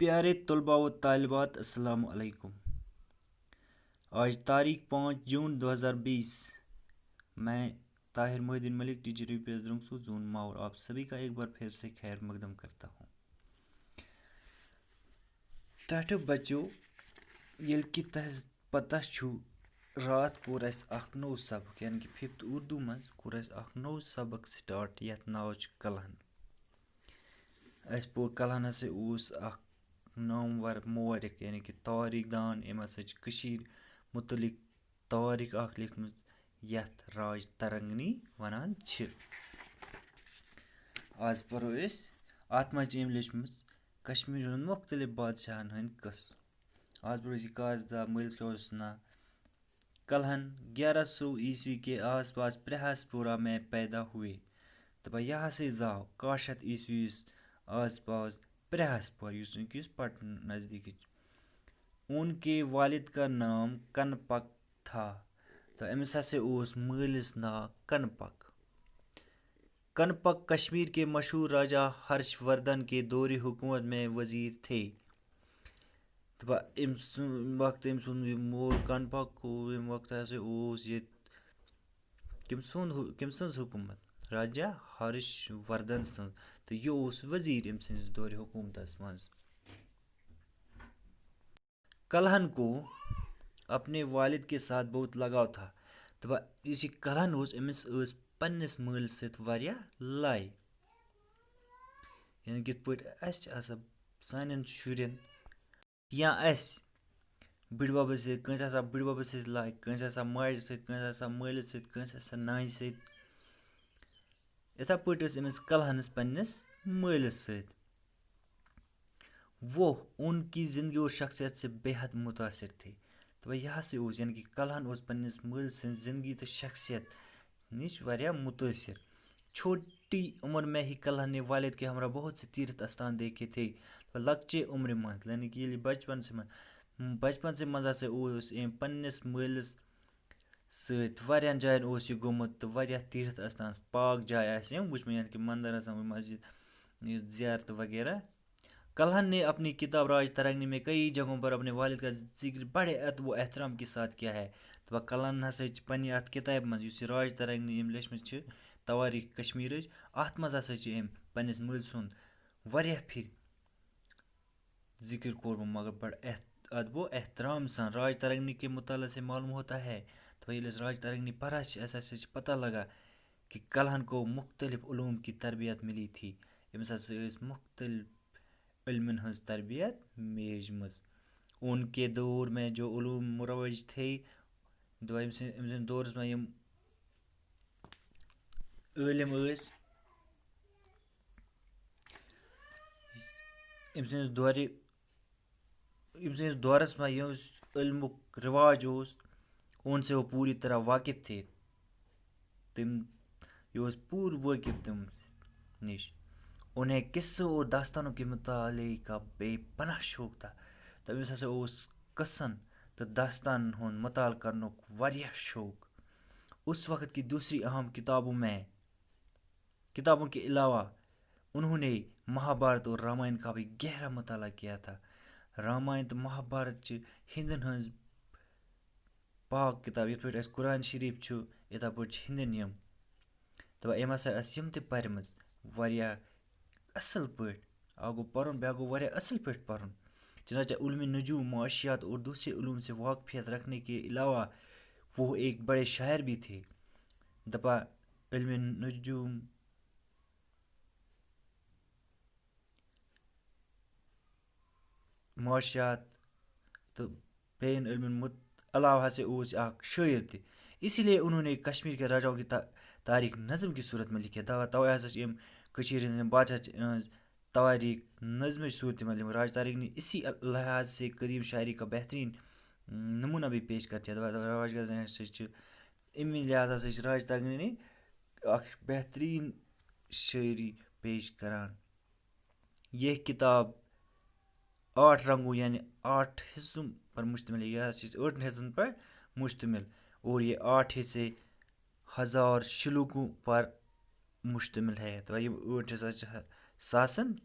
प्यारे तलबा व तालिबात अस्सलाम अलैकुम। आज तारीख 5 जून 2020। मैं ताहिर मोहिद्दीन मलिक टीचर यूपीएस द्रुमसू जून माउर आप सभी का एक बार फिर से खैर मकदम करता हूँ। टाटो बच्चों ये कि पता छु रात कोर अख नौ सबक यानी कि 5th उर्दू मज कोर अख नौ सबक स्टार्ट यथ नाव कलहन। पोर कलहन हसा अख नवंबर मोरिक यानी कि तारीख दान अम मुतलिक तारीख अख लिखमज यथ राज तरंगनी वनान छ। आज परो अत मज अम लिखमज कश्मीर हंद मुख्तलिफ बादशाहन हंद कस। आज परो काजदा मलिस क्या ना कलहन 1100 ईस्वी के आसपास प्रहसपुरा में पैदा हुए। तो यहाँ से जाओ काशत ईस्वी आसपास प्रहसपुर युस पटन नज़दीक। उनके वालिद का नाम कनपक था। तो अमिस हसे ओस मलिस नाव कनपक। कनपक कश्मीर के मशहूर राजा हर्षवर्धन के दौरे हुकूमत में वजीर थे। तो वक्त मोर कनपक को वक्त हसे ओस ये किम सज हुकूमत राजा हर्षवर्धन सज। तो ये ओस वजीर अम सज दौरे हुकूमत मज। कलहन को अपने वालिद के साथ बहुत लगाव था। तो इस कलहन अमिस पन्निस मलिस सत वारिया लाई यानी कि सान शुरन या बड़बब बड़बब सत लाई कसा माज सत मलिस सत कसा नान सत। इथा पे अमिस कलहनस पन्निस मलिस सत। वो उनकी ज़िंदगी और शख्सियत से बेहद मुतासिर थे। तो यहाँ से यानी कि कलहन पन्निस मलिस ज़िंदगी तो शख्सियत निश वारिया मुतासिर। छोटी उम्र में ही कलहन ने वालिद के हमरा बहुत से तीर्थ स्थान देखे थे। तो लक्चे उम्र मज यानी कि बचपन से मजा से पन्निस मलिस सत वारियान जायन ये गोमुत। तो वारिया तीर्थ स्थान पाक जाय वुचम यानी कि मंदिर मस्जिद ज़ियारत वगैरह। कलहन ने अपनी किताब राज तरंगनी में कई जगहों पर अपने वालिद का जिक्र बड़े अदब व एहतराम के साथ किया है। तो कलहन हसा पन्ने अत किताब मज राज तरंगनी अम लेचमज तवारीख कश्मीर अत मज हसा पन्निस मल सुंद वारिया फिर जिक्र कोरमुत मगर बड़ अदब व एहतराम सान। राज तरंगनी के मुताले से मालूम होता है तो ये राज तरंगनी पढ़ा पता लगा कि कलहन को मुख्तलिफ उलूम की तरबियत मिली थी। अमिस मुख्तलिफ इल्मन हंस तरबियत मेजमज। उनके दौर में जो उलूम मुरवज थे दौरस में इलम दौरस में इल्मुक रिवाज उनसे वो पूरी तरह वाकिफ़ थे। तम ये पूर वाकिफ़ तम निश। उन्हें किस्सों और दास्तानों के मुताले का बेपनाह शौक था। तब हसा कसन तो दास्तान हूँ मताल करने वारिया शौक। उस वक़्त की दूसरी अहम किताबों के अलावा उन्होंने महाभारत और रामायण का भी गहरा मताला किया था। रामायण तो महाभारत हिंदन हंस पाक किताब ये पे कुरान शरीफ इथा पे हिंदन यम। तो अम हसा यम ते परमज वारिया असल पे गो पर्न बे गो वारिया असल पे पर्न। चनाचा उलूम नजूम माशियात और दूसरे उलूम से वाकफियत रखने के अलावा वो एक बड़े शायर भी थे। दपा इल्म नजूम माशियात तो बेन इल्म अलावा से शायर थे। इसीलिए उन्होंने कश्मीर के राजाओं की तारीख नज़म की सूरत में लिखी। तवे हसा बादशाह तवारीख नज़म सूरत में राज तारीख इसी लिहाज से करीब शायरी का बेहतरीन नमूना भी पेश करती है। अमी लिहाजा से राज तारीख बेहतरीन शायरी पेश करान। यह किताब 8 रंगों यानी 8 हिस्सों पर मुश्तमिल है। यह 8 हिस्सों पर मुश्तमिल और ये 8 हिस्से 1000 शुलूकों पर मुश्तमिल है। तो ये 8 हिस्सा शासन